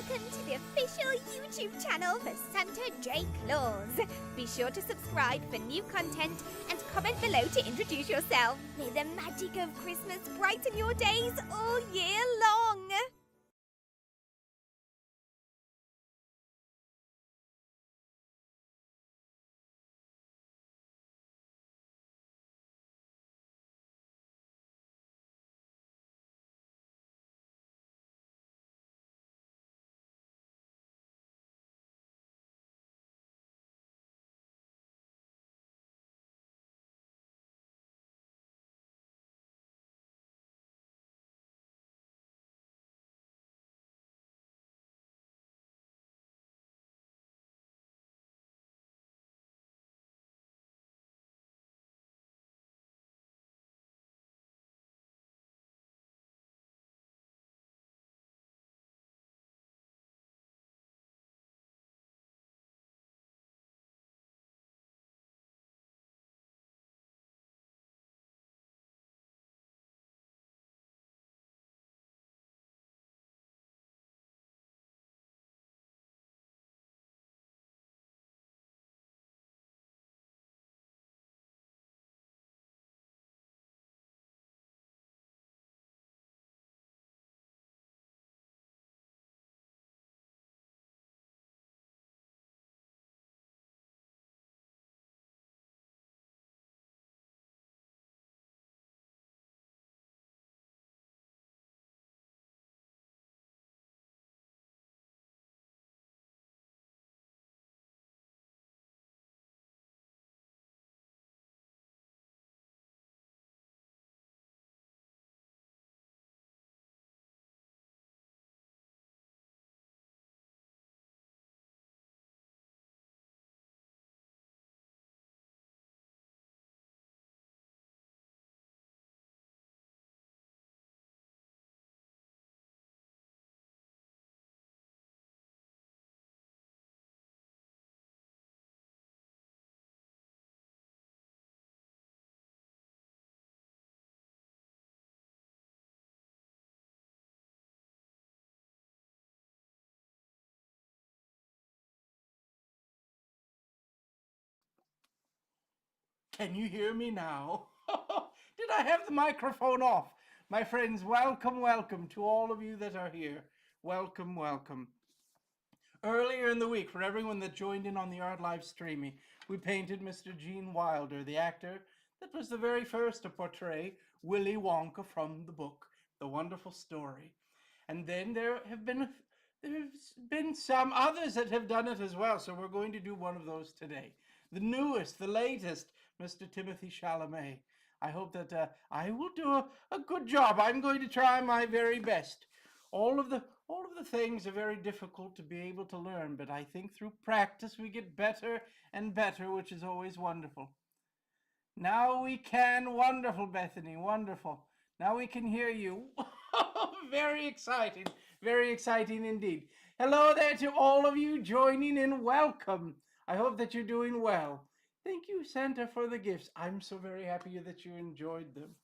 welcome to the official YouTube channel for Santa J Claus. Be sure to subscribe for new content and comment below to introduce yourself. May the magic of Christmas brighten your days all year long. Can you hear me now? Did I have the microphone off? My friends, welcome, welcome to all of you that are here. Welcome, welcome. Earlier in the week, for everyone that joined in on the art live streaming, we painted Mr. Gene Wilder, the actor that was the very first to portray Willy Wonka from the book, The Wonderful Story. And then there's been some others that have done it as well, so we're going to do one of those today. The newest, the latest, Mr. Timothée Chalamet. I hope that I will do a good job. I'm going to try my very best. All of the things are very difficult to be able to learn, but I think through practice we get better and better, which is always wonderful. Now we can. Wonderful, Bethany. Wonderful. Now we can hear you. Very exciting. Very exciting indeed. Hello there to all of you joining in. Welcome. I hope that you're doing well. Thank you, Santa, for the gifts. I'm so very happy that you enjoyed them.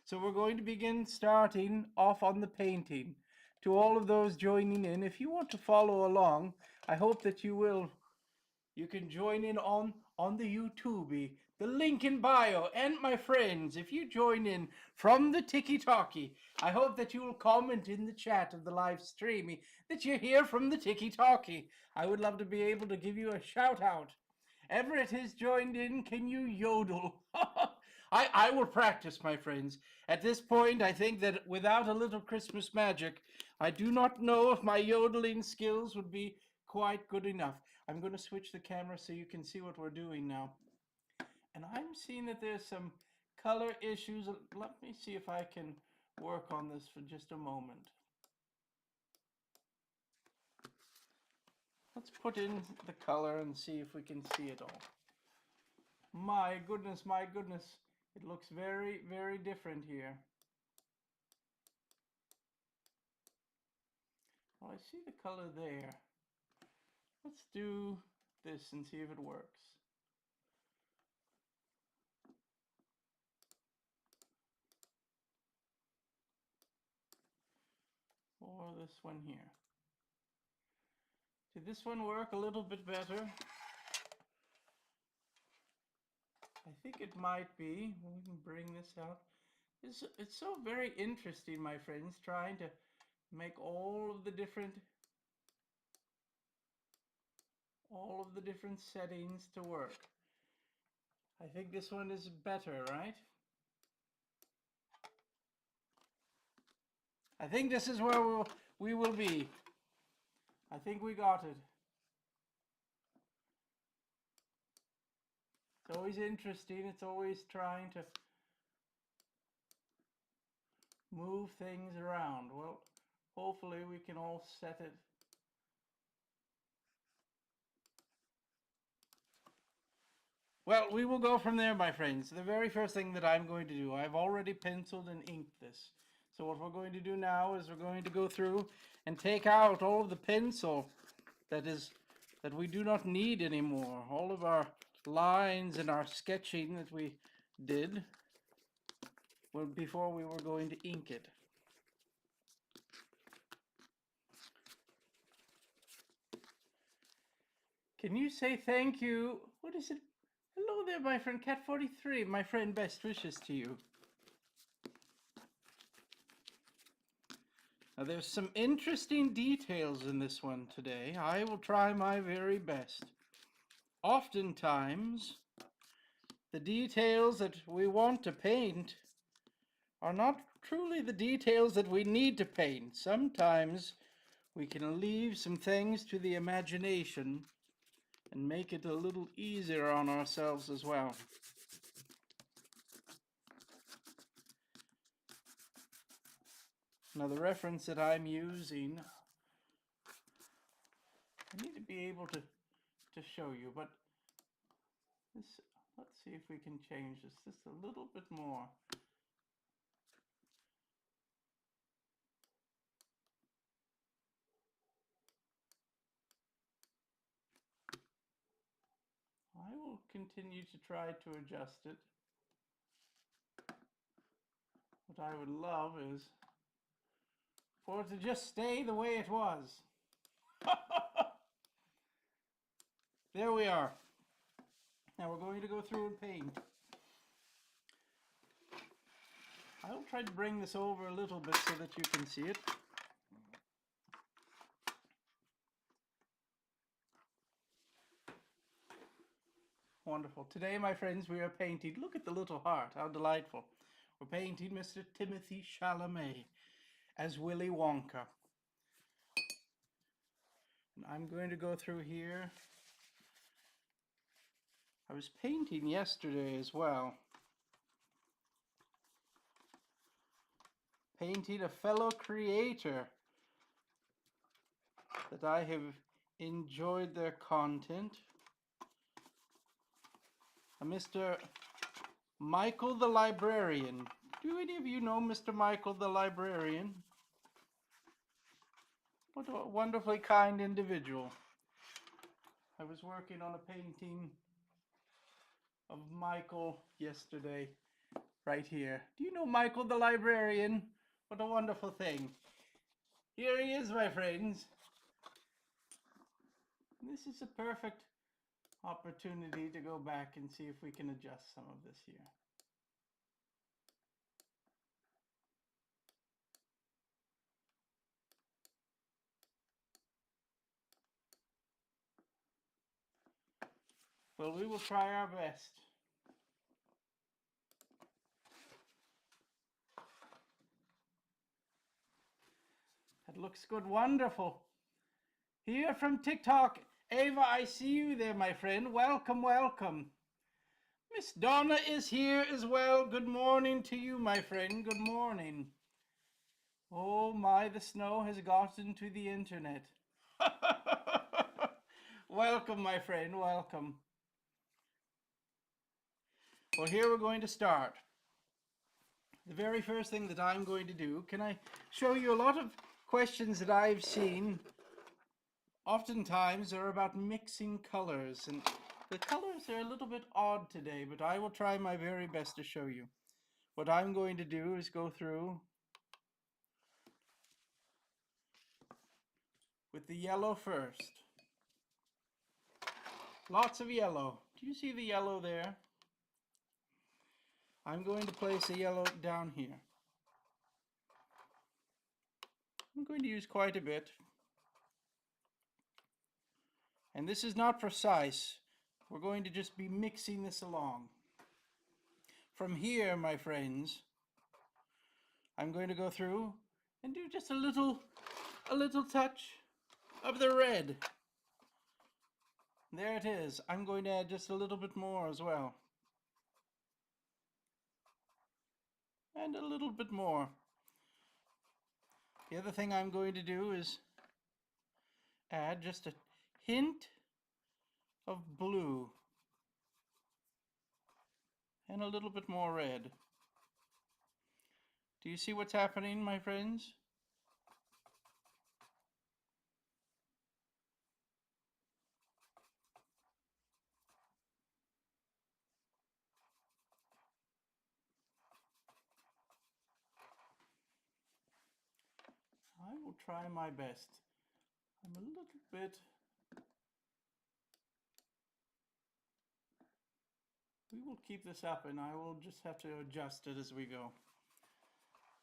So we're going to begin starting off on the painting. To all of those joining in, if you want to follow along, I hope that you will. You can join in on the YouTube, the link in bio. And my friends, if you join in from the Tiki-Talkie, I hope that you will comment in the chat of the live streaming that you're here from the Tiki-Talkie. I would love to be able to give you a shout out. Everett has joined in. Can you yodel? I will practice, my friends. At this point, I think that without a little Christmas magic, I do not know if my yodeling skills would be quite good enough. I'm going to switch the camera so you can see what we're doing now. And I'm seeing that there's some color issues. Let me see if I can work on this for just a moment. Let's put in the color and see if we can see it all. My goodness, my goodness. It looks very, very different here. Well, I see the color there. Let's do this and see if it works. Or this one here. Did this one work a little bit better? I think it might be. We can bring this out. It's so very interesting, my friends, trying to make all of the different settings to work. I think this one is better, right? I think this is where we will be. I think we got it. It's always interesting. It's always trying to move things around. Well, hopefully we can all set it. Well, we will go from there, my friends. The very first thing that I'm going to do, I've already penciled and inked this. So what we're going to do now is we're going to go through and take out all of the pencil that we do not need anymore. All of our lines and our sketching that we did before we were going to ink it. Can you say thank you? What is it? Hello there, my friend Cat43. My friend, best wishes to you. Now, there's some interesting details in this one today. I will try my very best. Oftentimes, the details that we want to paint are not truly the details that we need to paint. Sometimes we can leave some things to the imagination and make it a little easier on ourselves as well. Now, the reference that I'm using, I need to be able to show you, but this, let's see if we can change this just a little bit more. I will continue to try to adjust it. What I would love is for it to just stay the way it was. There we are. Now we're going to go through and paint. I'll try to bring this over a little bit so that you can see it. Wonderful. Today, my friends, we are painting. Look at the little heart. How delightful. We're painting Mr. Timothée Chalamet as Willy Wonka. And I'm going to go through here. I was painting yesterday as well. Painting a fellow creator that I have enjoyed their content. Mr. Michael the Librarian. Do any of you know Mr. Michael the Librarian? What a wonderfully kind individual. I was working on a painting of Michael yesterday, right here. Do you know Michael the Librarian? What a wonderful thing. Here he is, my friends. This is a perfect opportunity to go back and see if we can adjust some of this here. Well, we will try our best. That looks good. Wonderful. Here from TikTok. Ava, I see you there, my friend. Welcome, welcome. Miss Donna is here as well. Good morning to you, my friend. Good morning. Oh my, the snow has gotten to the internet. Welcome, my friend. Welcome. Well, here we're going to start. The very first thing that I'm going to do, can I show you a lot of questions that I've seen oftentimes are about mixing colors, and the colors are a little bit odd today, but I will try my very best to show you. What I'm going to do is go through with the yellow first. Lots of yellow. Do you see the yellow there? I'm going to place a yellow down here. I'm going to use quite a bit. And this is not precise. We're going to just be mixing this along. From here, my friends, I'm going to go through and do just a little touch of the red. There it is. I'm going to add just a little bit more as well. And a little bit more. The other thing I'm going to do is add just a hint of blue and a little bit more red. Do you see what's happening, my friends? I will try my best. I'm a little bit... We will keep this up and I will just have to adjust it as we go.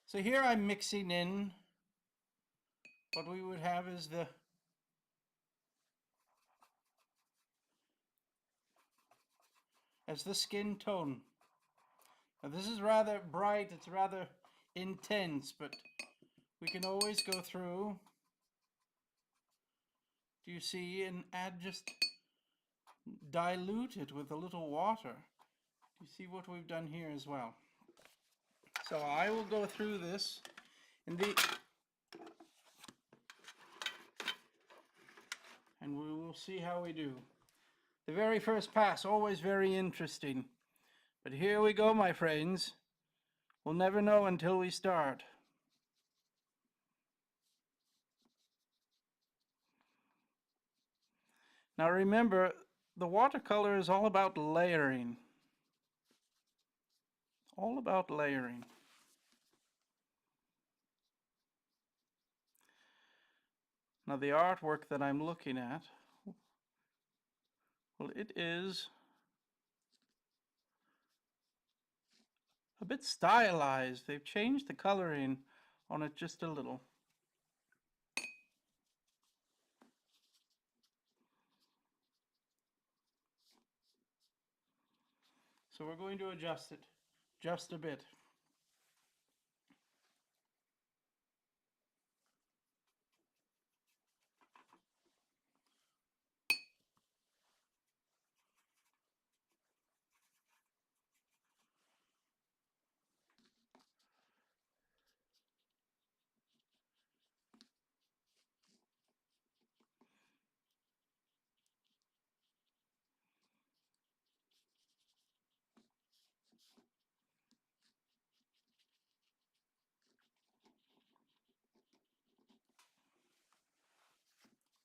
So here I'm mixing in what we would have is the skin tone. Now this is rather bright, it's rather intense, but we can always go through, do you see, and add just dilute it with a little water. Do you see what we've done here as well? So I will go through this and we will see how we do. The very first pass, always very interesting. But here we go, my friends. We'll never know until we start. Now remember, the watercolor is all about layering. All about layering. Now the artwork that I'm looking at, well, it is a bit stylized. They've changed the coloring on it just a little. So we're going to adjust it just a bit.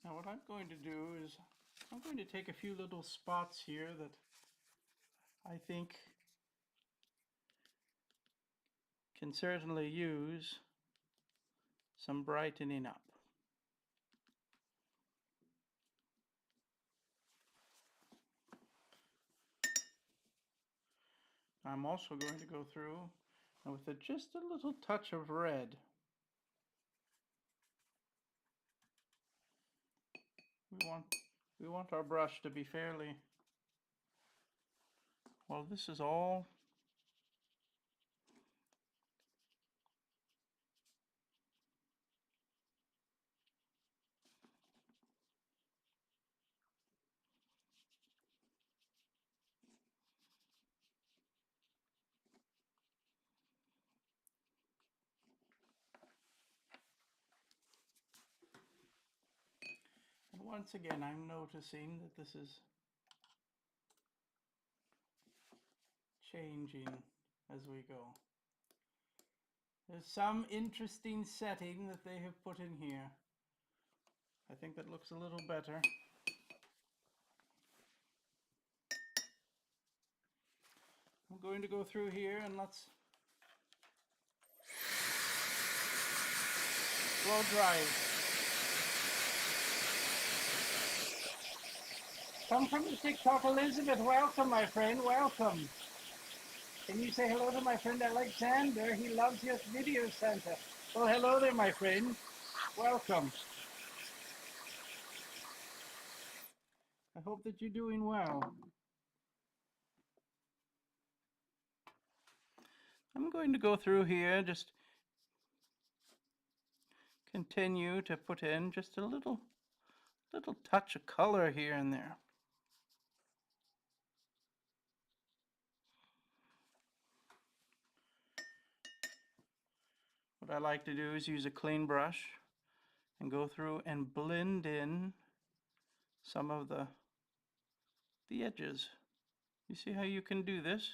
Now what I'm going to do is I'm going to take a few little spots here that I think can certainly use some brightening up. I'm also going to go through and with just a little touch of red. We want our brush to be fairly, well, this is all and once again I'm noticing that this is changing as we go. There's some interesting setting that they have put in here. I think that looks a little better. I'm going to go through here and let's blow dry. Come from the TikTok, Elizabeth. Welcome, my friend. Welcome. Can you say hello to my friend Alexander? He loves your videos, Santa. Well, hello there, my friend. Welcome. I hope that you're doing well. I'm going to go through here, just continue to put in just a little touch of color here and there. What I like to do is use a clean brush and go through and blend in some of the edges. You see how you can do this?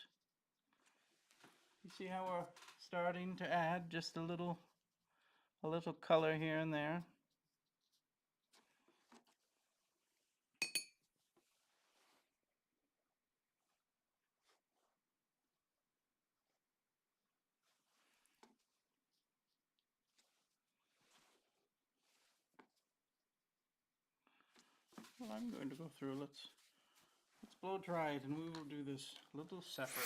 You see how we're starting to add just a little color here and there. Well, I'm going to go through. Let's blow dry it, and we will do this a little separate.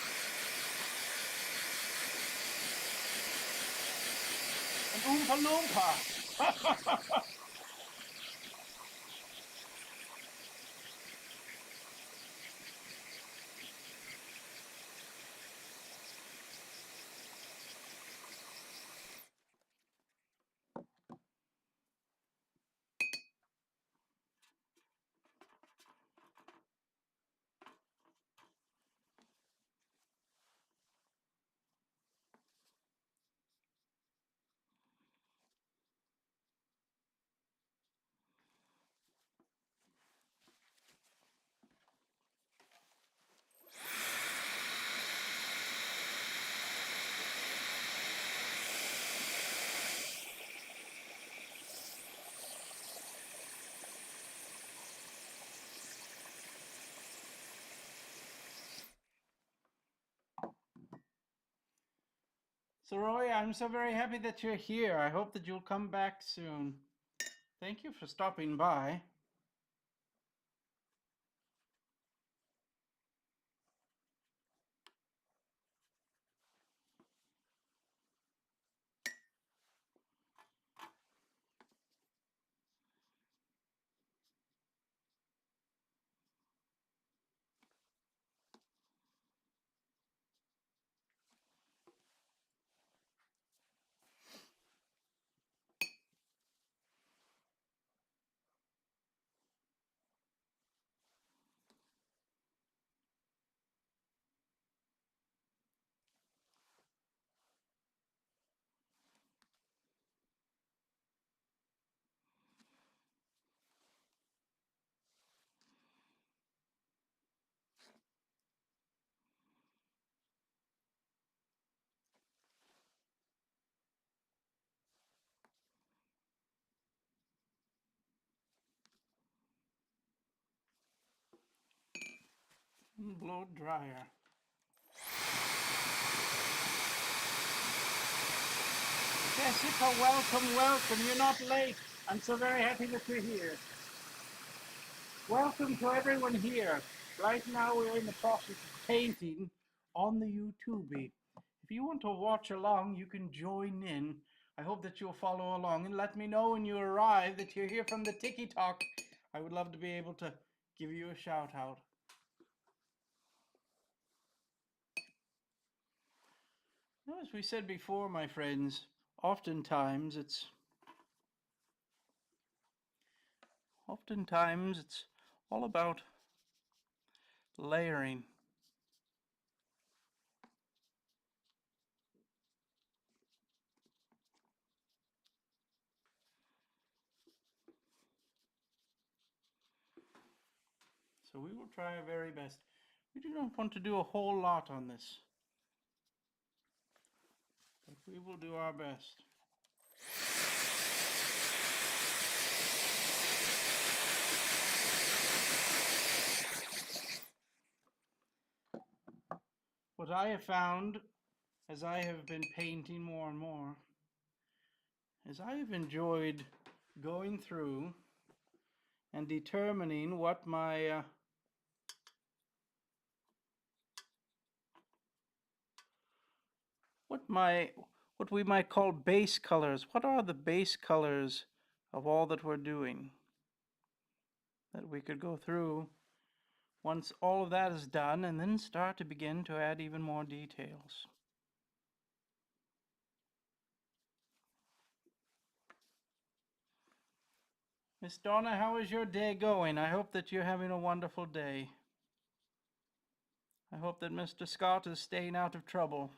An Oompa Loompa! So Roy, I'm so very happy that you're here. I hope that you'll come back soon. Thank you for stopping by. Blow dryer. Jessica, welcome, welcome. You're not late. I'm so very happy that you're here. Welcome to everyone here. Right now we're in the process of painting on the YouTube. If you want to watch along, you can join in. I hope that you'll follow along and let me know when you arrive that you're here from the TikTok. I would love to be able to give you a shout out. As we said before, my friends, oftentimes it's all about layering. So we will try our very best. We do not want to do a whole lot on this, but we will do our best. What I have found as I have been painting more and more is I have enjoyed going through and determining what my what we might call base colors. What are the base colors of all that we're doing? That we could go through once all of that is done and then start to begin to add even more details. Miss Donna, how is your day going? I hope that you're having a wonderful day. I hope that Mr. Scott is staying out of trouble.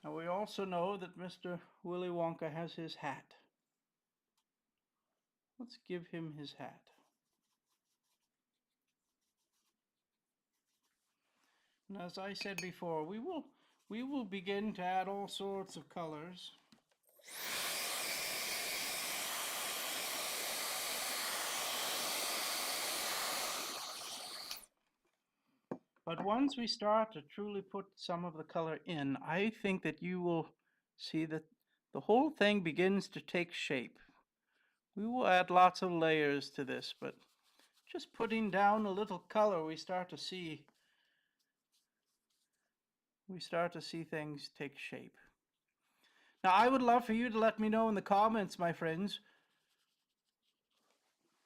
Now we also know that Mr. Willy Wonka has his hat. Let's give him his hat. And as I said before, we will begin to add all sorts of colors. But once we start to truly put some of the color in, I think that you will see that the whole thing begins to take shape. We will add lots of layers to this, but just putting down a little color, we start to see things take shape. Now, I would love for you to let me know in the comments, my friends,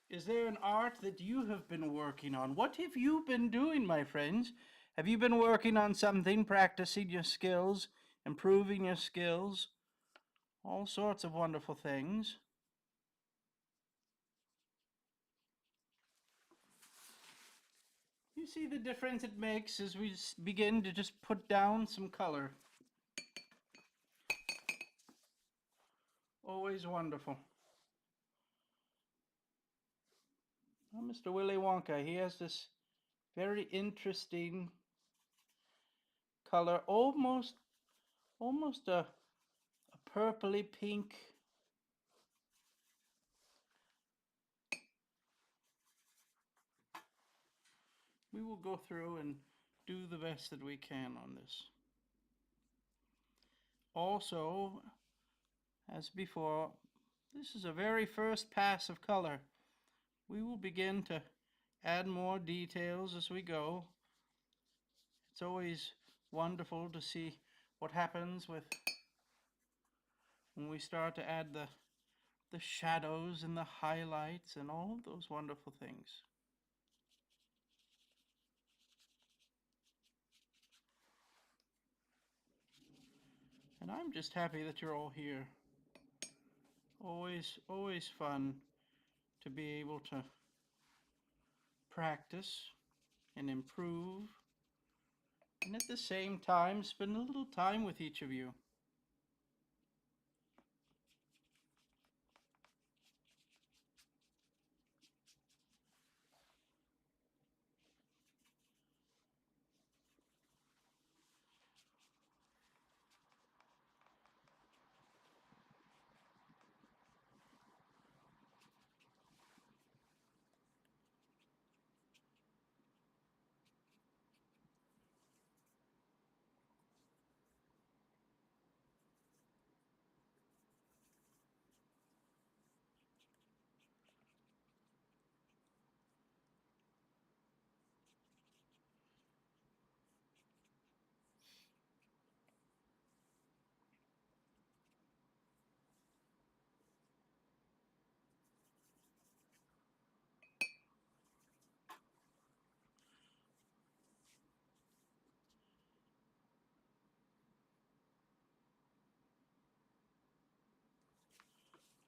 is there an art that you have been working on? What have you been doing, my friends? Have you been working on something, practicing your skills, improving your skills? All sorts of wonderful things. You see the difference it makes as we begin to just put down some color. Always wonderful. Well, Mr. Willy Wonka, he has this very interesting color, almost a purpley pink. We will go through and do the best that we can on this. Also, as before, this is a very first pass of color. We will begin to add more details as we go. It's always wonderful to see what happens when we start to add the shadows and the highlights and all of those wonderful things. And I'm just happy that you're all here. Always fun to be able to practice and improve, and at the same time spend a little time with each of you.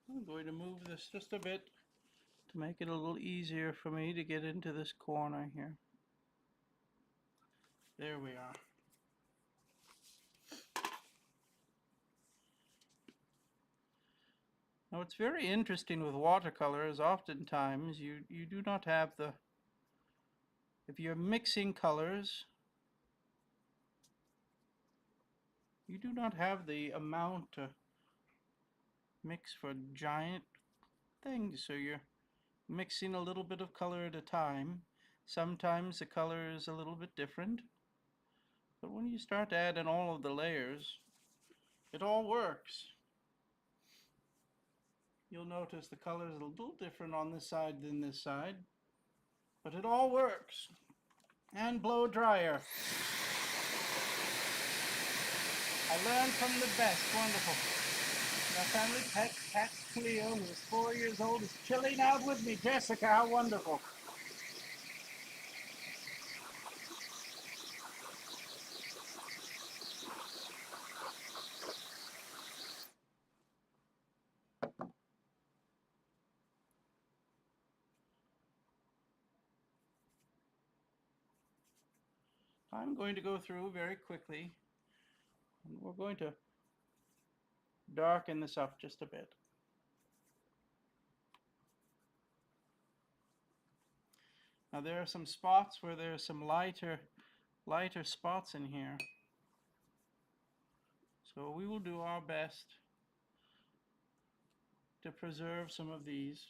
I'm going to move this just a bit to make it a little easier for me to get into this corner here. There we are. Now what's very interesting with watercolor is oftentimes you do not have the, if you're mixing colors, you do not have the amount to mix for giant things, so you're mixing a little bit of color at a time. Sometimes the color is a little bit different, but when you start to add in all of the layers, it all works. You'll notice the color is a little different on this side than this side. but it all works. And blow dryer. I learned from the best. Wonderful. My family pet, cat Cleo, who is 4 years old, is chilling out with me. Jessica, how wonderful. I'm going to go through very quickly, and we're going to darken this up just a bit. Now there are some spots where there's some lighter spots in here. So we will do our best to preserve some of these.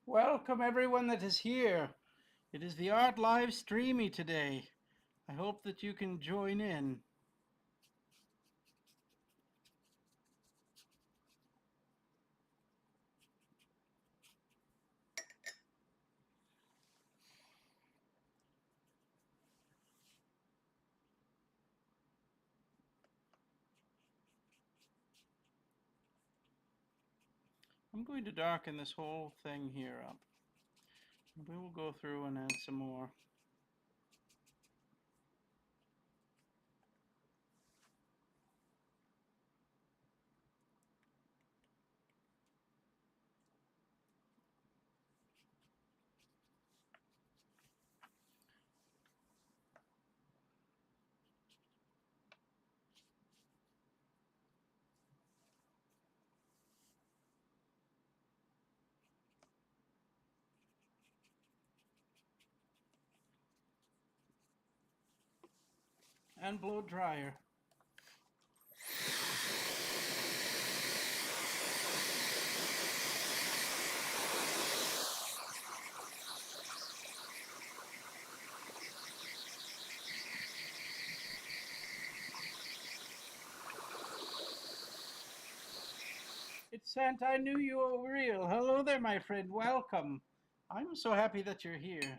Welcome everyone that is here. It is the Art Livestreamy today. I hope that you can join in. I'm going to darken this whole thing here up. We will go through and add some more. And blow dryer. It's Santa, I knew you were real. Hello there, my friend. Welcome. I'm so happy that you're here.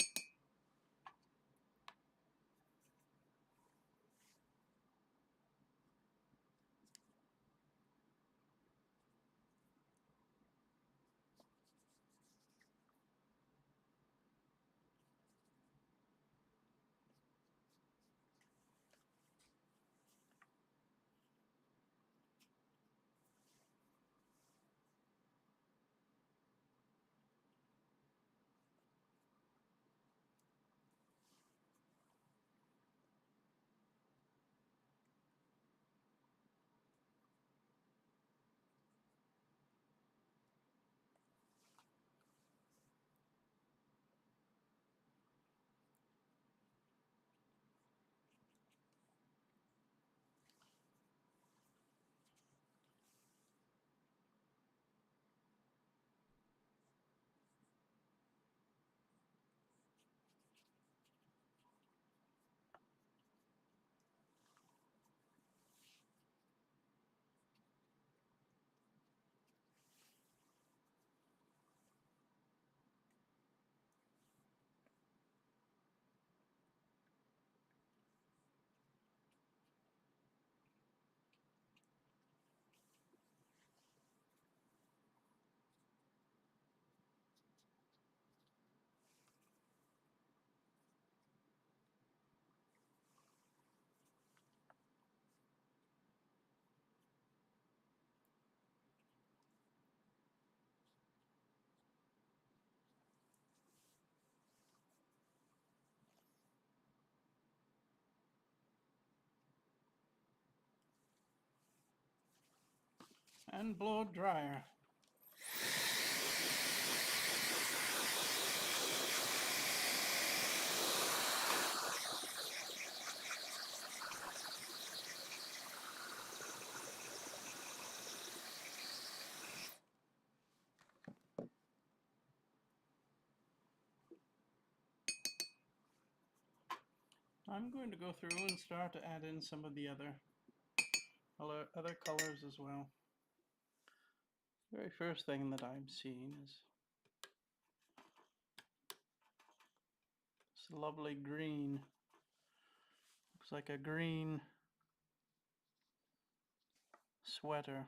and blow dryer. I'm going to go through and start to add in some of the other colors as well. The very first thing that I'm seeing is this lovely green. Looks like a green sweater.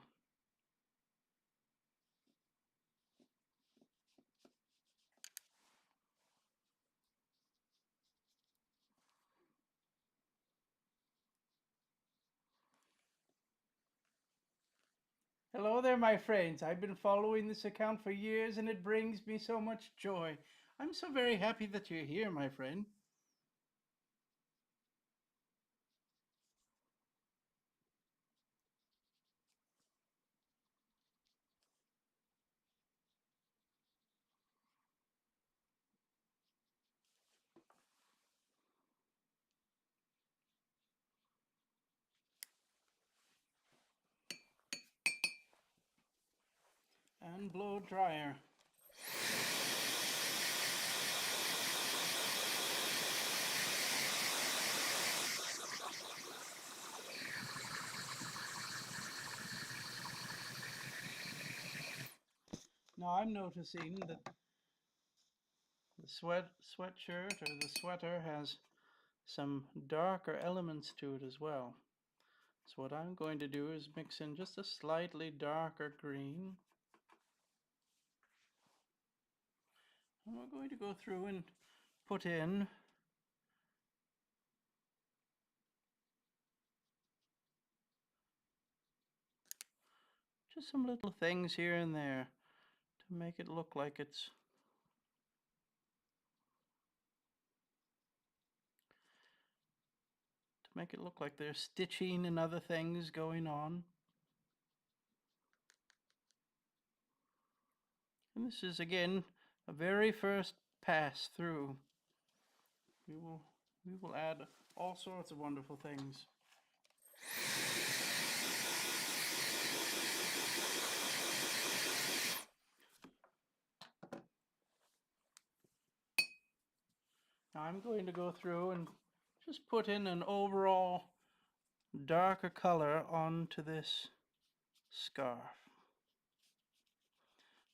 Hello there, my friends. I've been following this account for years and it brings me so much joy. I'm so very happy that you're here, my friend. And blow dryer. Now I'm noticing that the sweatshirt or the sweater has some darker elements to it as well. So what I'm going to do is mix in just a slightly darker green. And we're going to go through and put in just some little things here and there to make it look like it's there's stitching and other things going on. And this is again a very first pass through. We will add all sorts of wonderful things. Now I'm going to go through and just put in an overall darker color onto this scarf.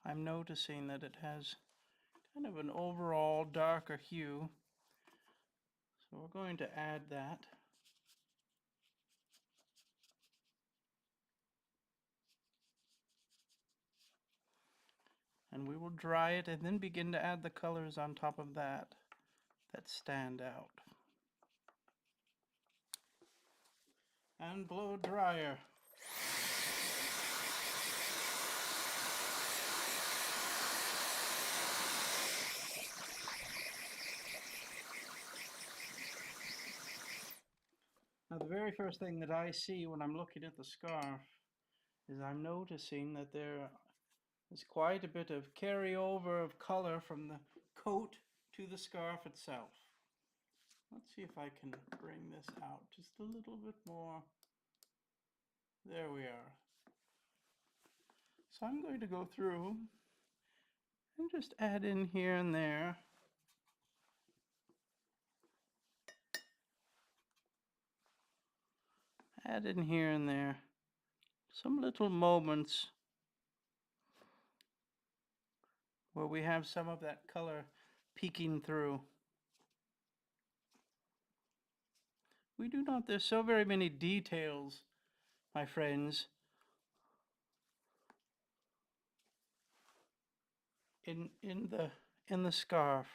I'm noticing that it has kind of an overall darker hue. So we're going to add that. And we will dry it and then begin to add the colors on top of that stand out. And blow dryer. Now the very first thing that I see when I'm looking at the scarf is I'm noticing that there is quite a bit of carryover of color from the coat to the scarf itself. Let's see if I can bring this out just a little bit more. There we are. So I'm going to go through and just add in here and there some little moments where we have some of that color peeking through. There's so very many details, my friends, in the scarf.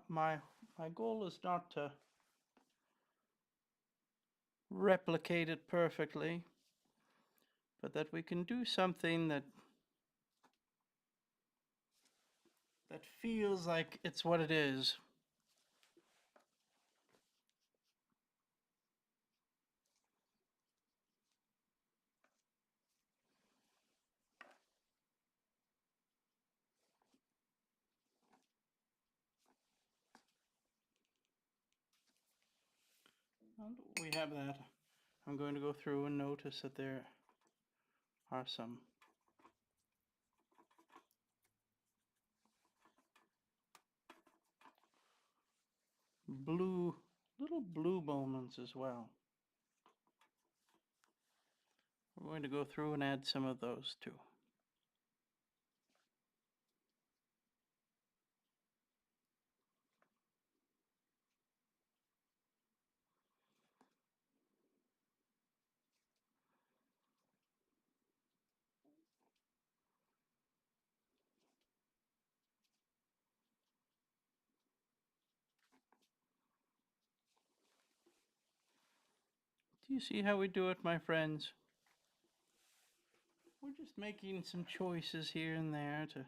My goal is not to replicate it perfectly, but that we can do something that feels like it's what it is. And we have that. I'm going to go through and notice that there are some little blue moments as well. We're going to go through and add some of those too. Do you see how we do it, my friends? We're just making some choices here and there to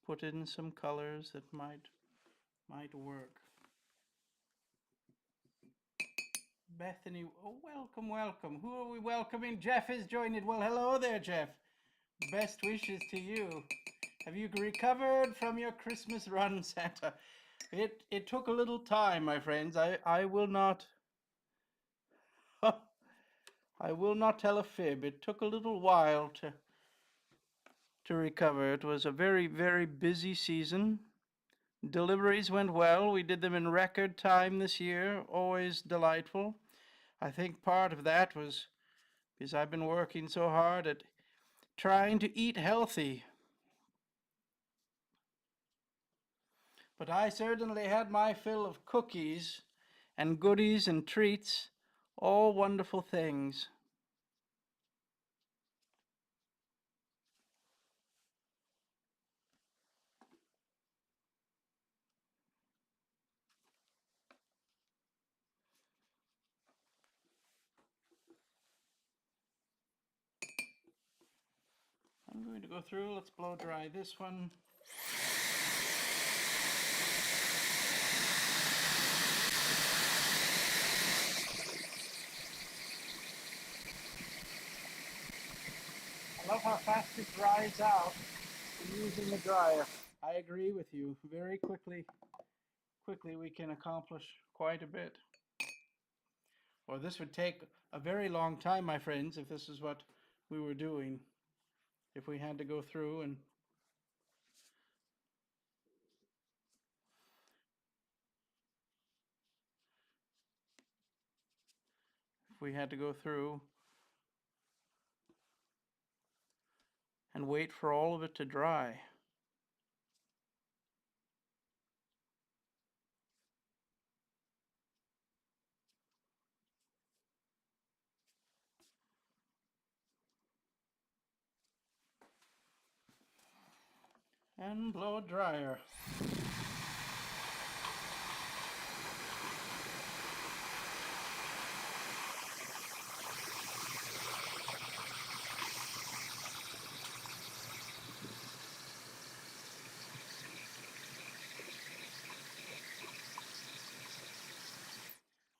put in some colors that might work. Bethany, oh, welcome, welcome. Who are we welcoming? Jeff is joining. Well, hello there, Jeff. Best wishes to you. Have you recovered from your Christmas run, Santa? It took a little time, my friends. I will not I will not tell a fib. It took a little while to recover. It was a very, very busy season. Deliveries went well. We did them in record time this year. Always delightful. I think part of that was because I've been working so hard at trying to eat healthy. But I certainly had my fill of cookies and goodies and treats, all wonderful things. I'm going to go through. Let's blow dry this one. I love how fast it dries out using the dryer. I agree with you. Very quickly we can accomplish quite a bit. Or this would take a very long time, my friends, if this is what we were doing. If we had to go through and and wait for all of it to dry. And blow dryer.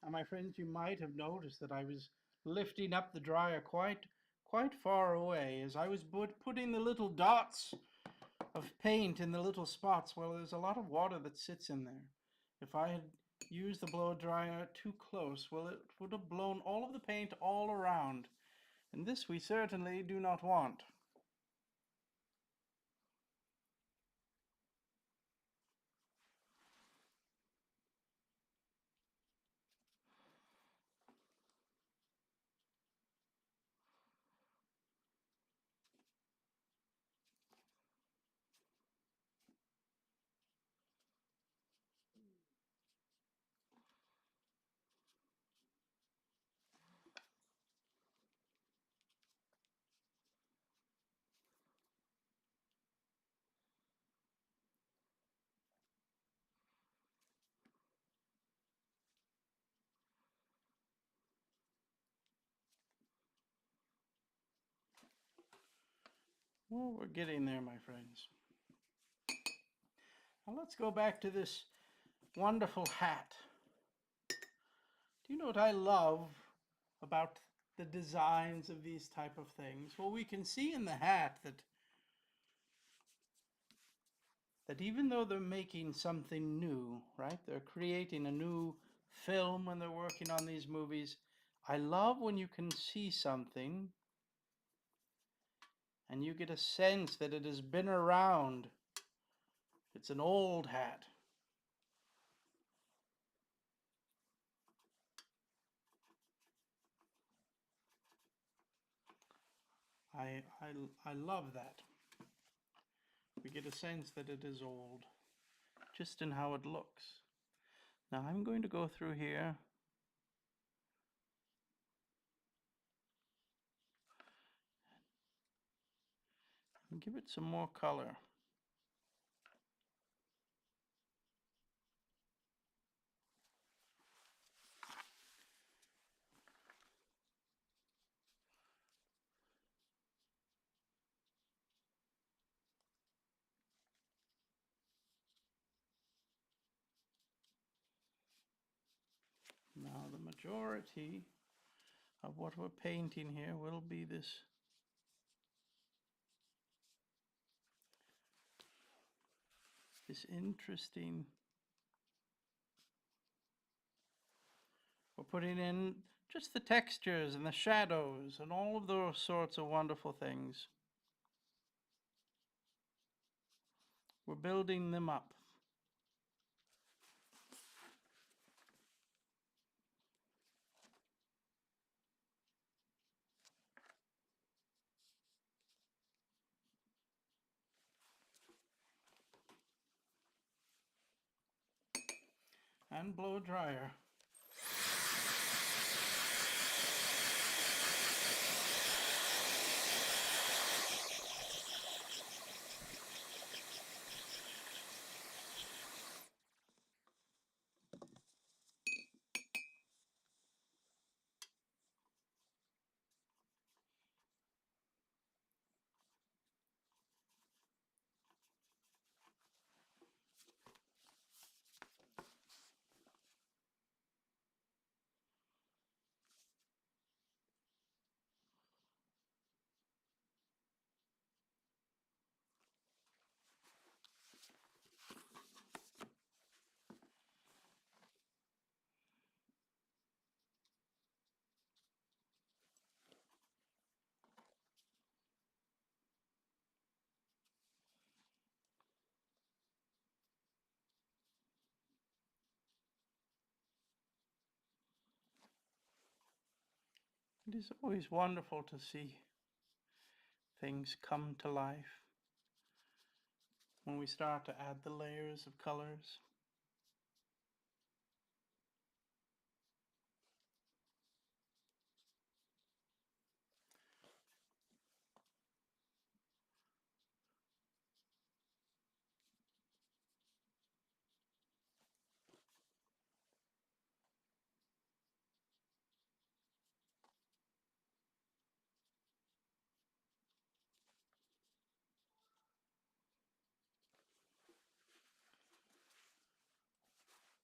And my friends, you might have noticed that I was lifting up the dryer quite far away as I was putting the little dots of paint in the little spots. Well, there's a lot of water that sits in there. If I had used the blow dryer too close, well, it would have blown all of the paint all around. And this we certainly do not want. Well, we're getting there, my friends. Now let's go back to this wonderful hat. Do you know what I love about the designs of these type of things? Well, we can see in the hat that even though they're making something new, right? They're creating a new film when they're working on these movies. I love when you can see something and you get a sense that it has been around. It's an old hat. I love that. We get a sense that it is old, just in how it looks. Now I'm going to go through here and give it some more color. Now the majority of what we're painting here will be this interesting. We're putting in just the textures and the shadows and all of those sorts of wonderful things. We're building them up. And blow dryer. It is always wonderful to see things come to life when we start to add the layers of colors.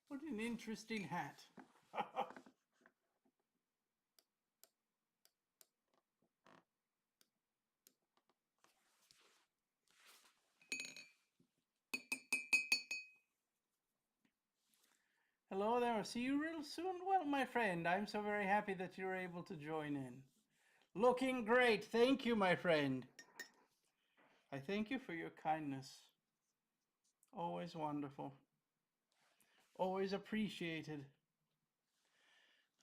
What an interesting hat. Hello there, see you real soon. Well, my friend, I'm so very happy that you're able to join in. Looking great. Thank you, my friend. I thank you for your kindness. Always wonderful. Always appreciated.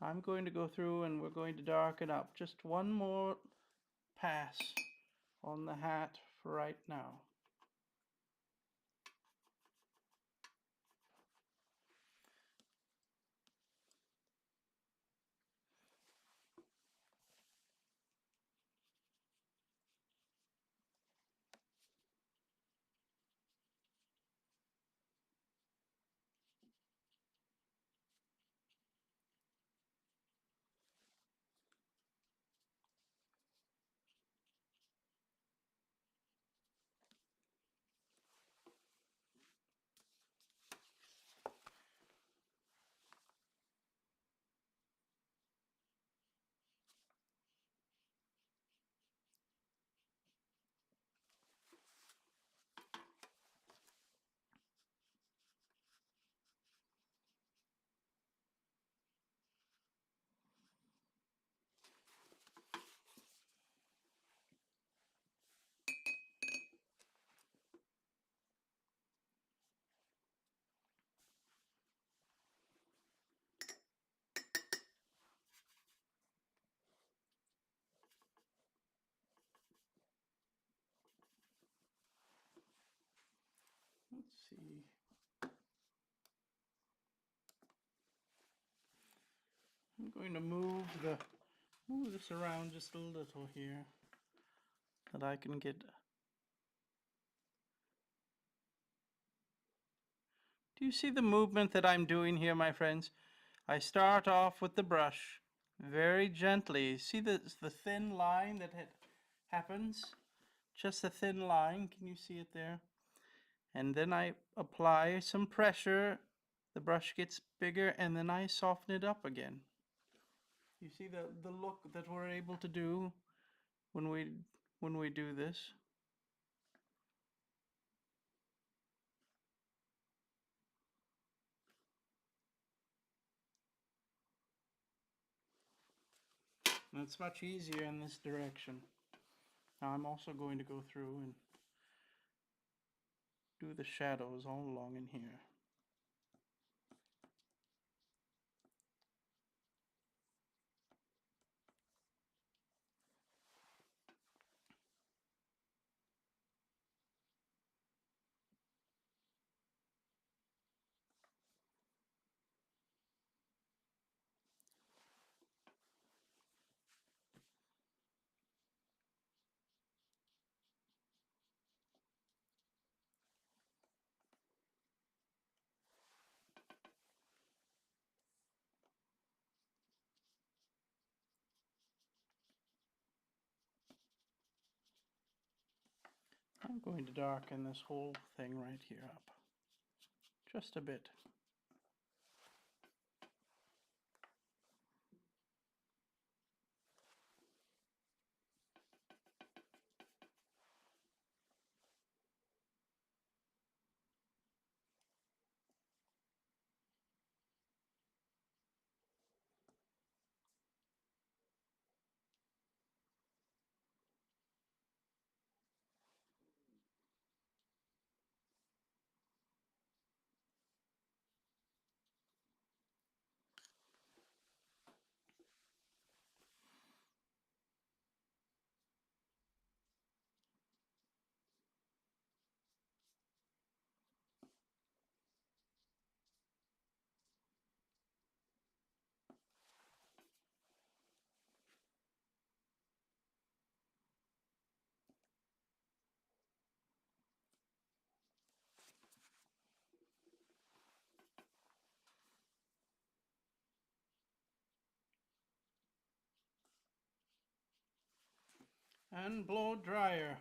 I'm going to go through and we're going to darken up. Just one more pass on the hat for right now. see. I'm going to move this around just a little here, that I can get. Do you see the movement that I'm doing here, my friends? I start off with the brush very gently. See the thin line that happens? Just a thin line. Can you see it there? And then I apply some pressure. The brush gets bigger, and then I soften it up again. You see the look that we're able to do when we do this? And it's much easier in this direction. Now I'm also going to go through and do the shadows all along in here. I'm going to darken this whole thing right here up. Just a bit. And blow dryer.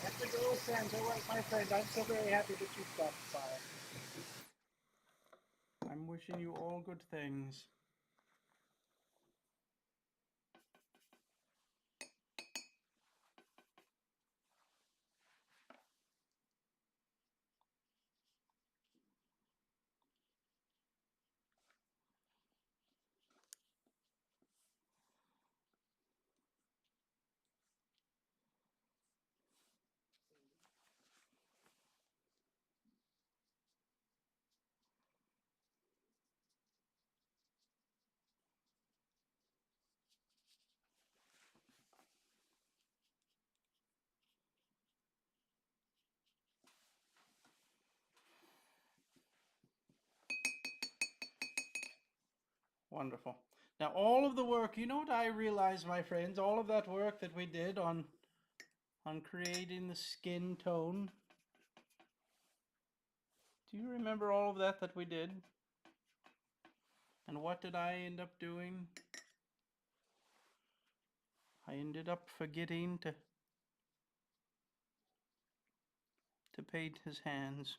That's the girl, Santa. Well, my friend, I'm so very happy that you stopped by. I'm wishing you all good things. Wonderful. Now all of the work, you know what I realized, my friends, all of that work that we did on creating the skin tone. Do you remember all of that we did? And what did I end up doing? I ended up forgetting to paint his hands.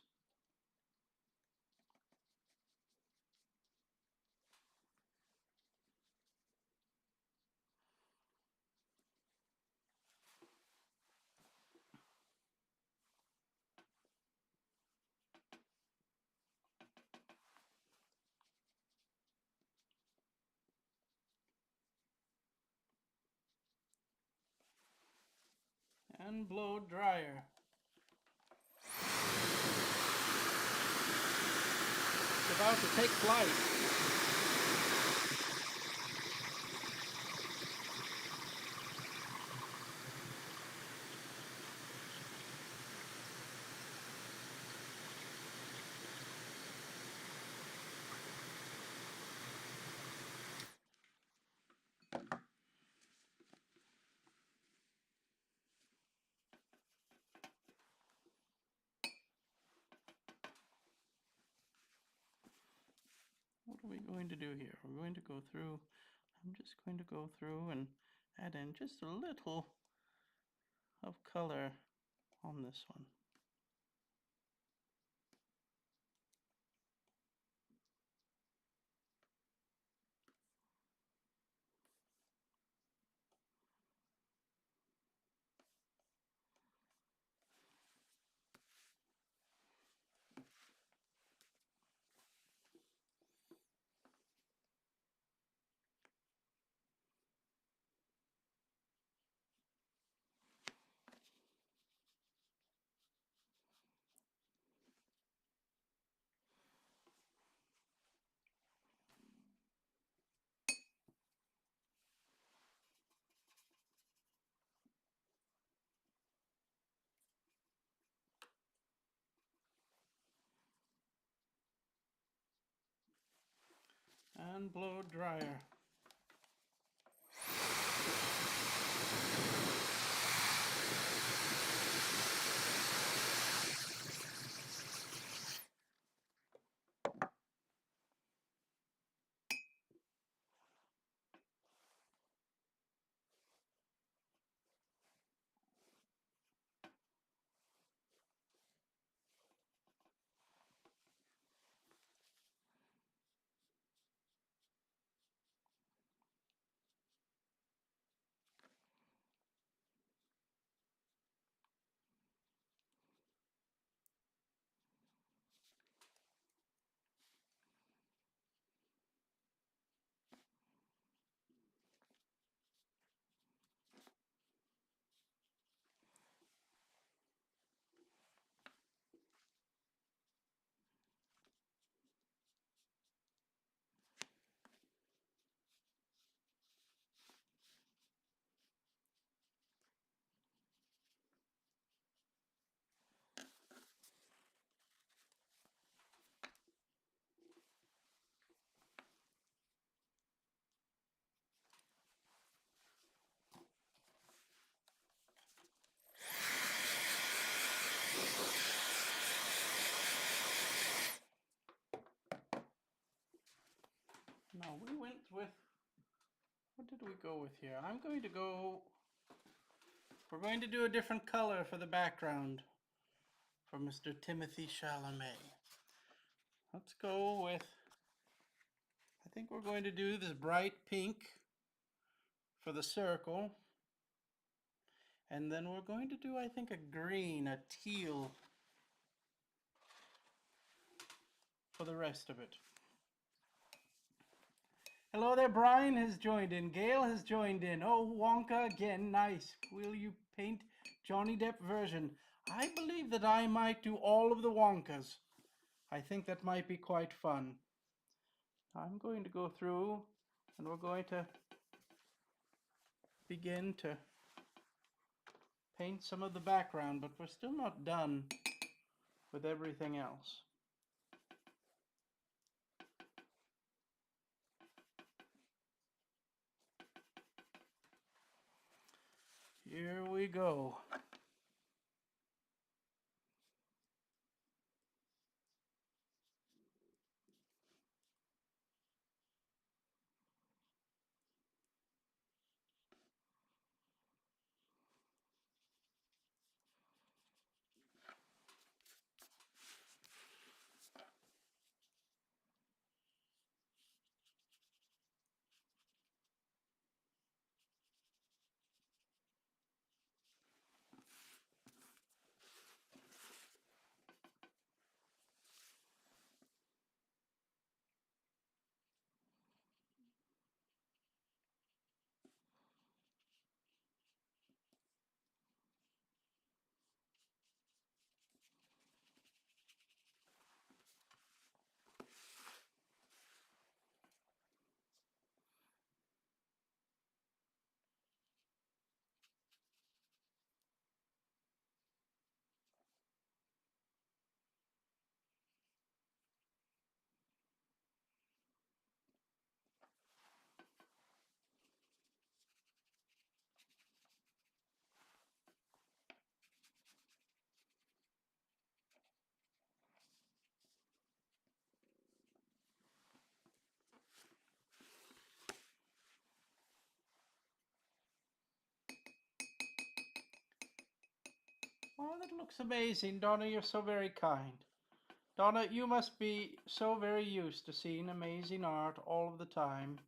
And blow dryer. It's about to take flight. are we going to do here? We're going to go through, I'm just going to go through and add in just a little of color on this one. And blow dryer. Now we went with, what did we go with here? We're going to do a different color for the background for Mr. Timothée Chalamet. Let's go with, I think we're going to do this bright pink for the circle. And then we're going to do, I think, a green, a teal for the rest of it. Hello there, Brian has joined in. Gail has joined in. Oh, Wonka again, nice. Will you paint Johnny Depp version? I believe that I might do all of the Wonkas. I think that might be quite fun. I'm going to go through and we're going to begin to paint some of the background, but we're still not done with everything else. Here we go. Oh, that looks amazing. Donna, you're so very kind. Donna, you must be so very used to seeing amazing art all of the time.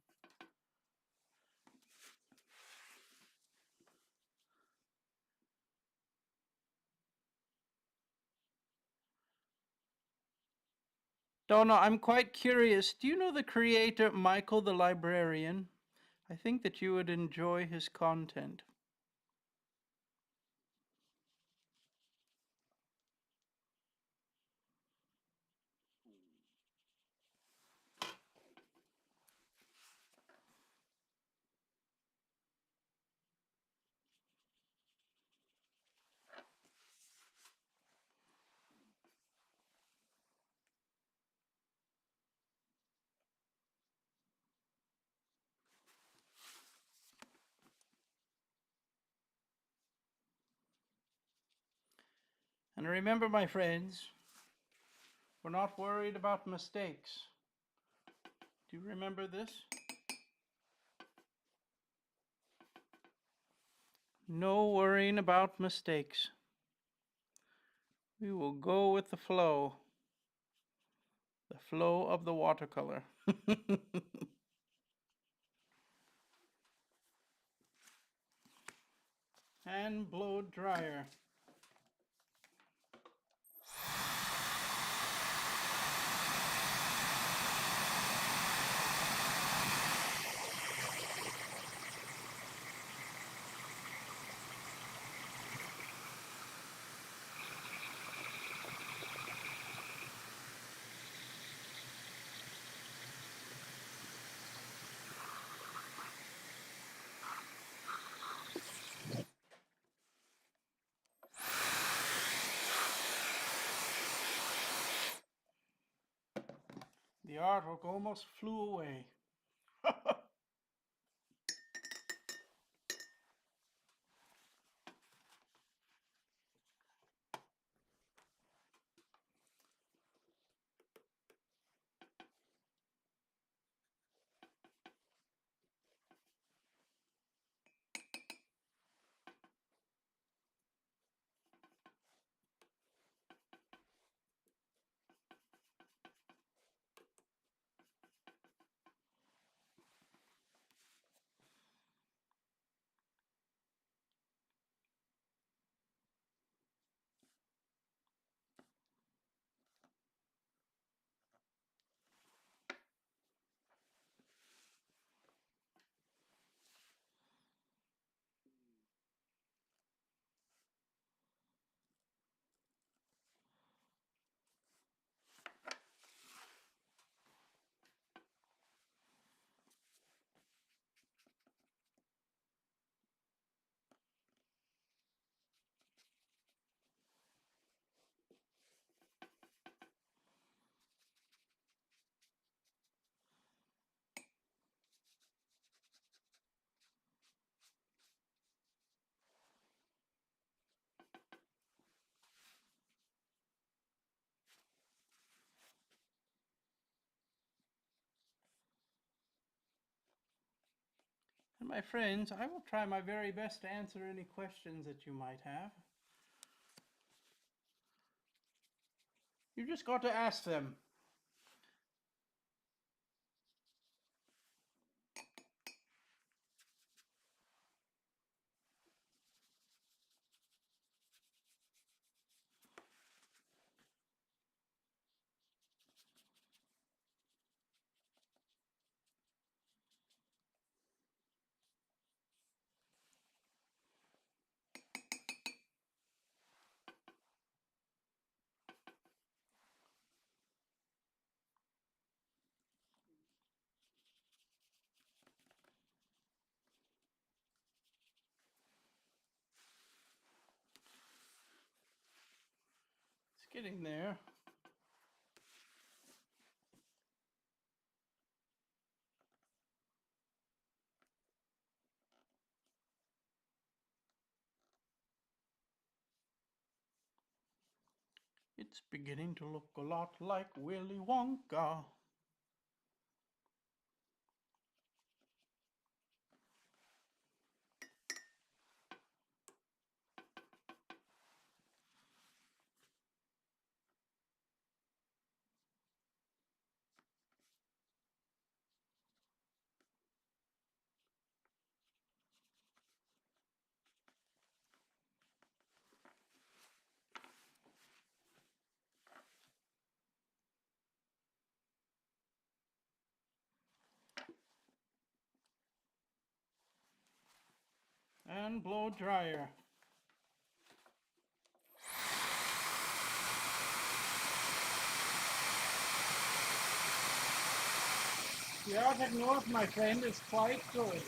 Donna, I'm quite curious. Do you know the creator, Michael the Librarian? I think that you would enjoy his content. And remember, my friends, we're not worried about mistakes. Do you remember this? No worrying about mistakes. We will go with the flow of the watercolor. Hand blow dryer. The artwork almost flew away. And my friends, I will try my very best to answer any questions that you might have. You just got to ask them. It's getting there. It's beginning to look a lot like Willy Wonka. and blow dryer. The Arctic North, my friend, is quite good.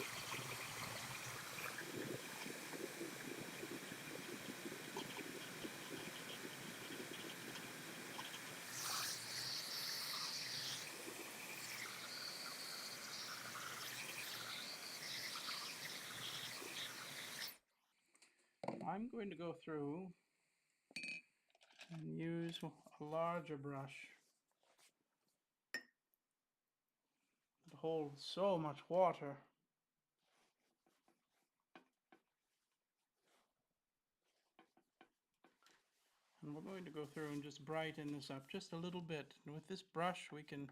I'm going to go through and use a larger brush that holds so much water. And we're going to go through and just brighten this up just a little bit. And with this brush we can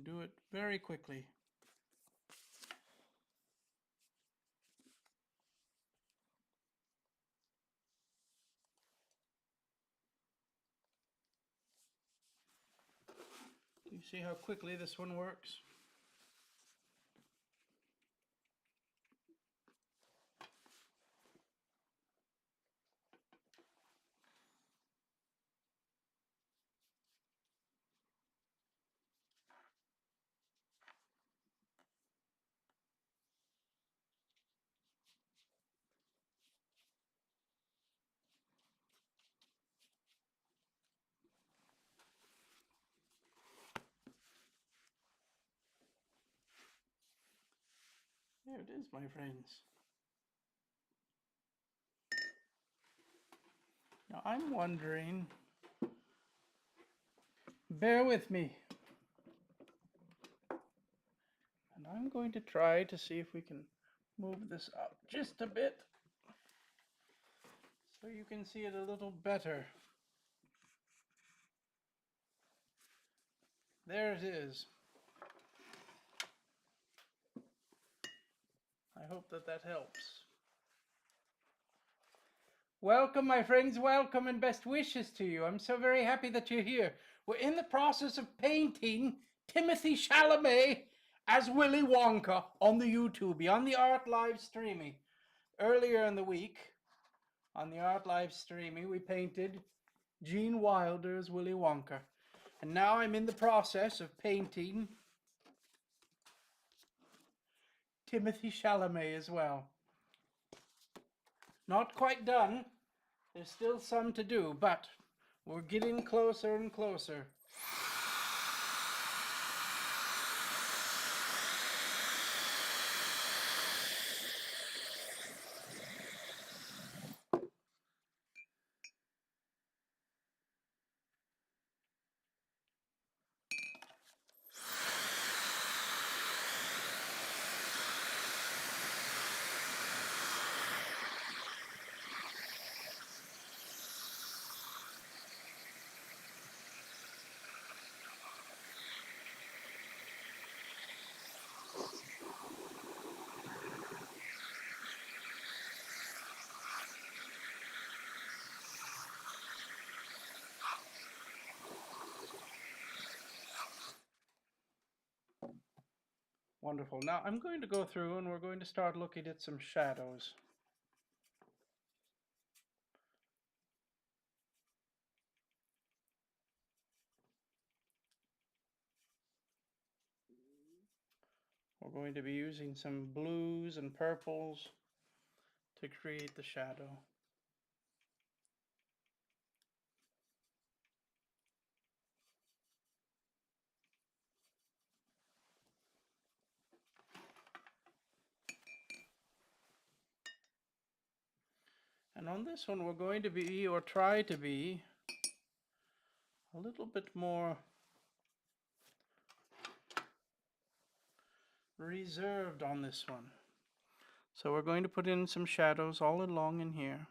do it very quickly. Do you see how quickly this one works? There it is, my friends. Now I'm wondering, bear with me, and I'm going to try to see if we can move this up just a bit so you can see it a little better. There it is. I hope that helps. Welcome, my friends, welcome, and best wishes to you. I'm so very happy that you're here. We're in the process of painting Timothée Chalamet as Willy Wonka on the YouTube, on the Art Livestreamy. Earlier in the week, on the Art Livestreamy, we painted Gene Wilder's Willy Wonka. And now I'm in the process of painting Timothée Chalamet as well. Not quite done. There's still some to do, but we're getting closer and closer. Wonderful. Now I'm going to go through and we're going to start looking at some shadows. We're going to be using some blues and purples to create the shadow. And on this one we're going to be, or try to be, a little bit more reserved on this one. So we're going to put in some shadows all along in here.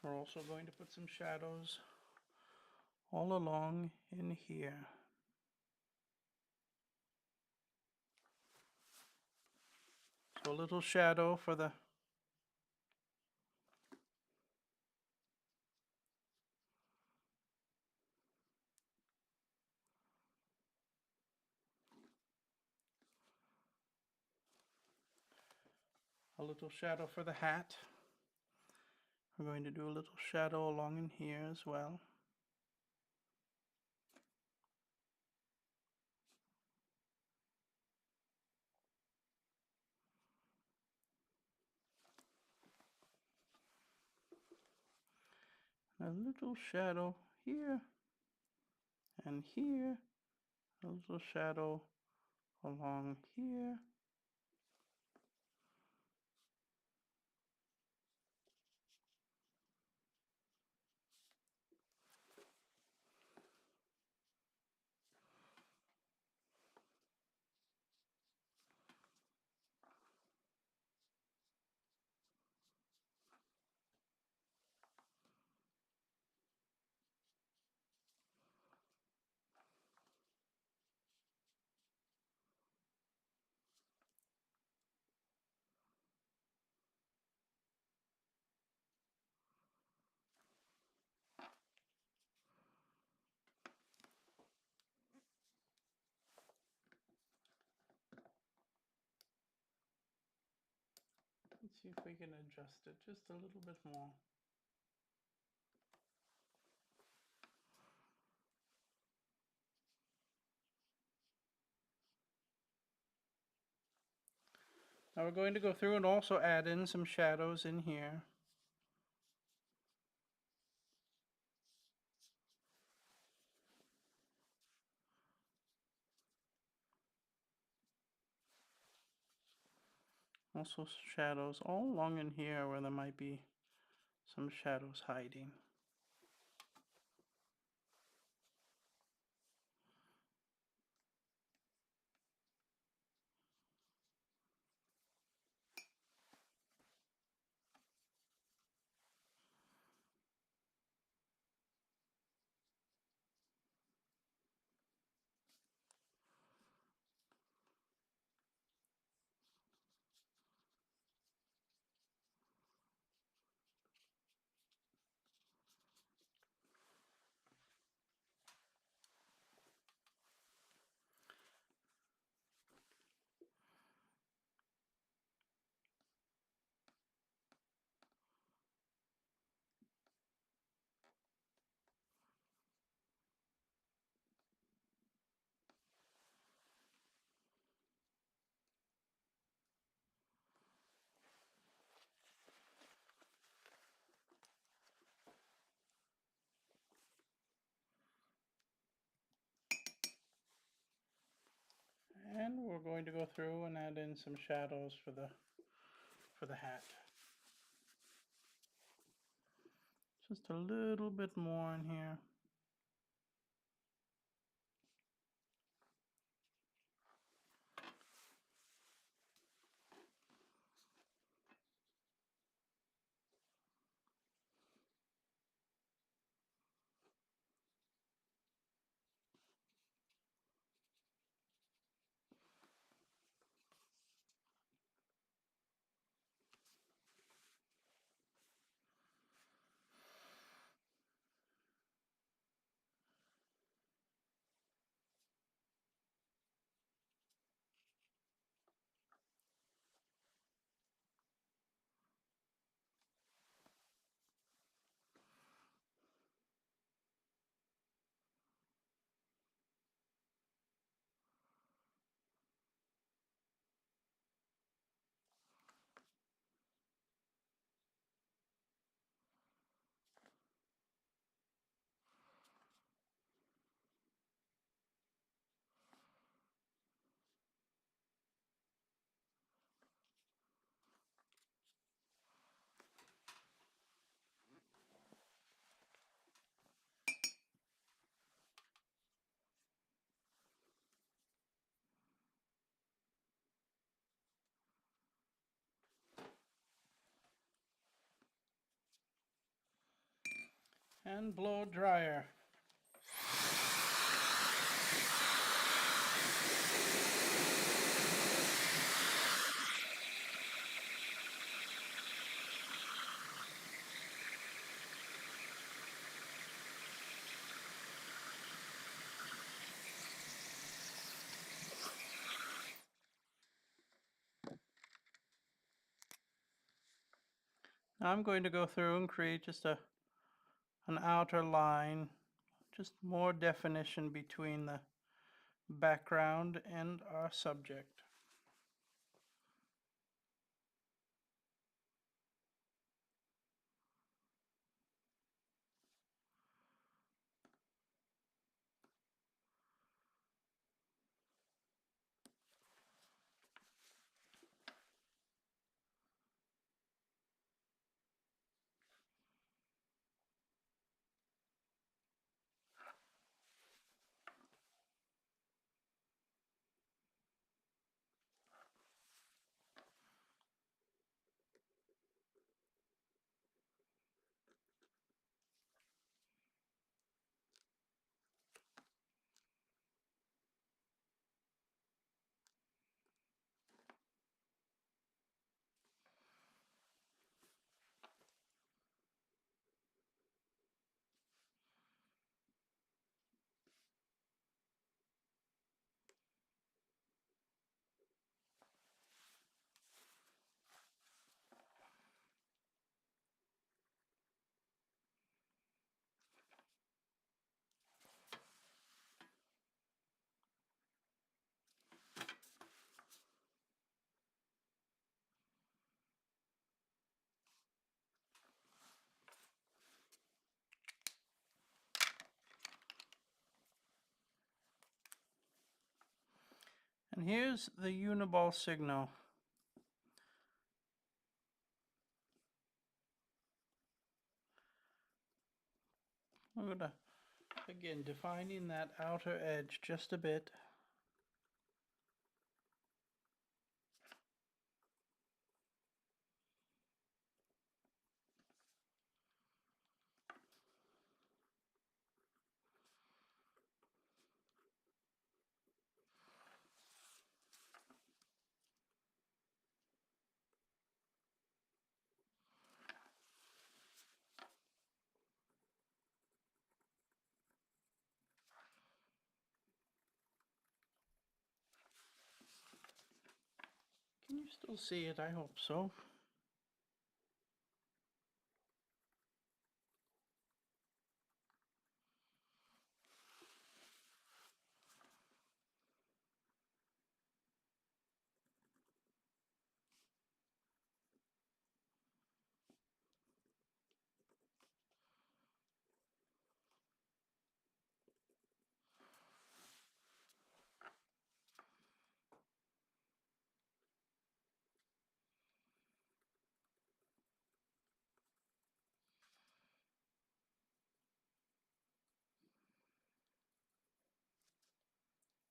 We're also going to put some shadows all along in here. So a little shadow for the a little shadow for the hat. We're going to do a little shadow along in here as well. A little shadow here and here. A little shadow along here. Let's see if we can adjust it just a little bit more. Now we're going to go through and also add in some shadows in here. Also shadows all along in here where there might be some shadows hiding. And we're going to go through and add in some shadows for the hat. Just a little bit more in here. And blow dryer. I'm going to go through and create just an outer line, just more definition between the background and our subject. And here's the Uni-Ball Signo. I'm going to begin defining that outer edge just a bit. Can you still see it? I hope so.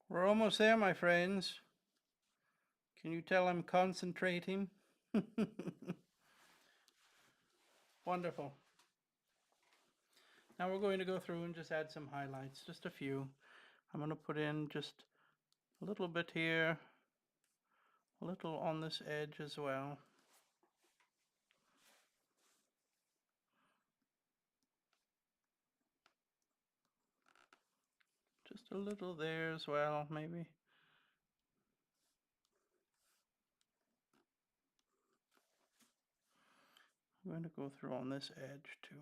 We're almost there, my friends. Can you tell I'm concentrating? Wonderful. Now we're going to go through and just add some highlights, just a few. I'm going to put in just a little bit here, a little on this edge as well. Just a little there as well, maybe. I'm going to go through on this edge too.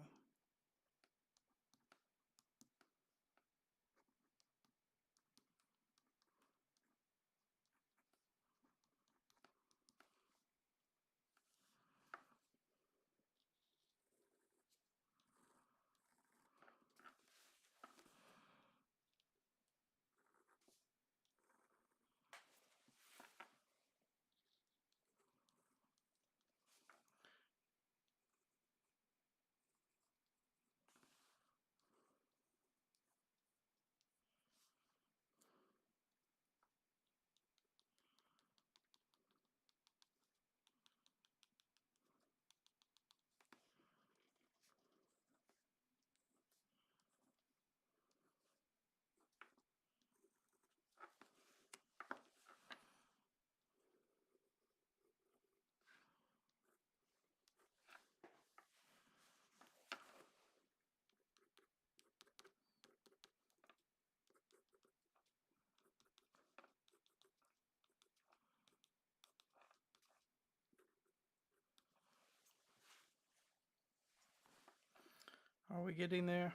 Are we getting there?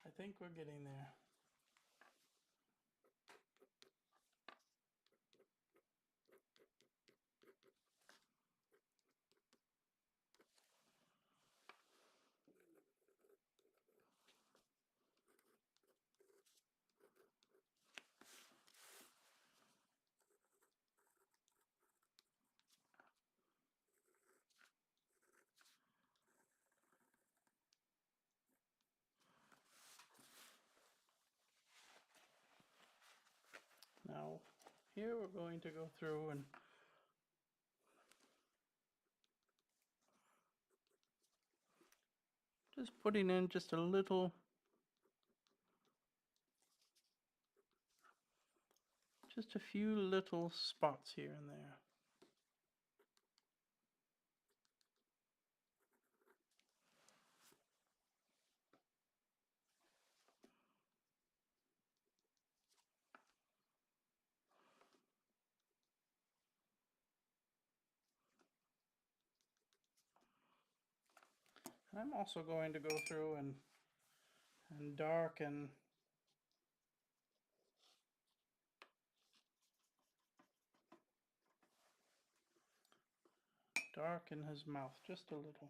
I think we're getting there. Now, here we're going to go through and just putting in just a little, just a few little spots here and there. And I'm also going to go through and darken his mouth just a little.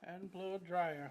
And blow a dryer.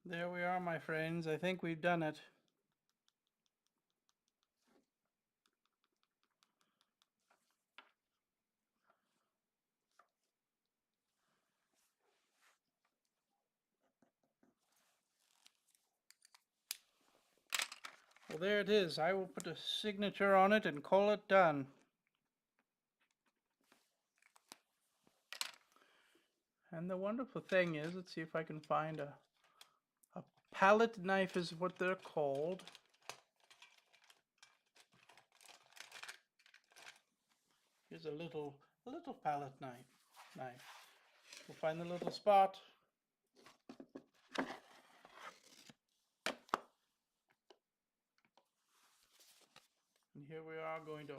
There we are, my friends. I think we've done it. Well, there it is. I will put a signature on it and call it done. And the wonderful thing is, let's see if I can find a palette knife is what they're called. Here's a little palette knife. We'll find the little spot. And here we are going to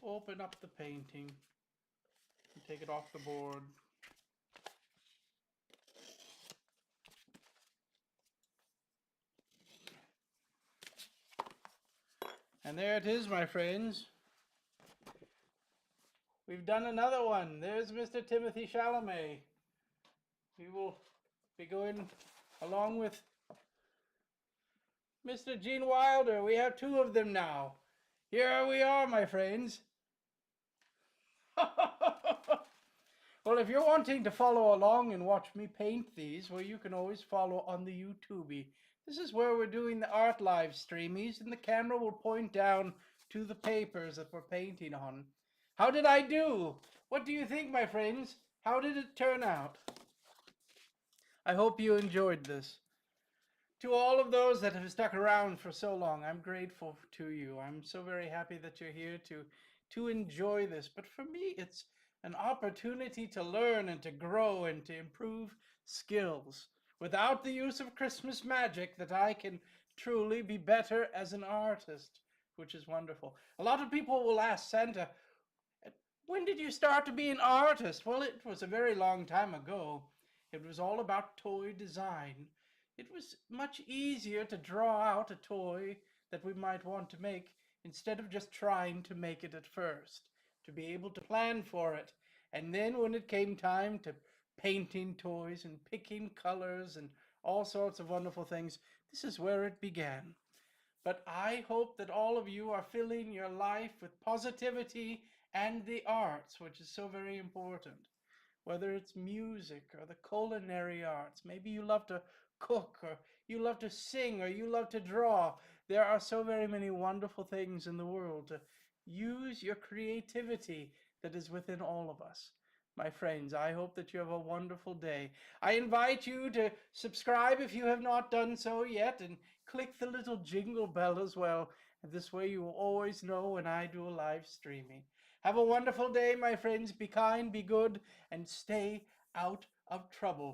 open up the painting and take it off the board. And there it is, my friends. We've done another one. There's Mr. Timothée Chalamet. We will be going along with Mr. Gene Wilder. We have two of them now. Here we are, my friends. Well, if you're wanting to follow along and watch me paint these, well, you can always follow on the YouTube. This is where we're doing the art live streamies, and the camera will point down to the papers that we're painting on. How did I do? What do you think, my friends? How did it turn out? I hope you enjoyed this. To all of those that have stuck around for so long, I'm grateful to you. I'm so very happy that you're here to enjoy this. But for me, it's an opportunity to learn and to grow and to improve skills. Without the use of Christmas magic, that I can truly be better as an artist, which is wonderful. A lot of people will ask Santa, when did you start to be an artist? Well, it was a very long time ago. It was all about toy design. It was much easier to draw out a toy that we might want to make instead of just trying to make it at first, to be able to plan for it. And then when it came time to painting toys and picking colors and all sorts of wonderful things, this is where it began. But I hope that all of you are filling your life with positivity and the arts, which is so very important. Whether it's music or the culinary arts, maybe you love to cook or you love to sing or you love to draw. There are so very many wonderful things in the world to use your creativity that is within all of us. My friends, I hope that you have a wonderful day. I invite you to subscribe if you have not done so yet and click the little jingle bell as well. And this way you will always know when I do a live streaming. Have a wonderful day, my friends. Be kind, be good, and stay out of trouble.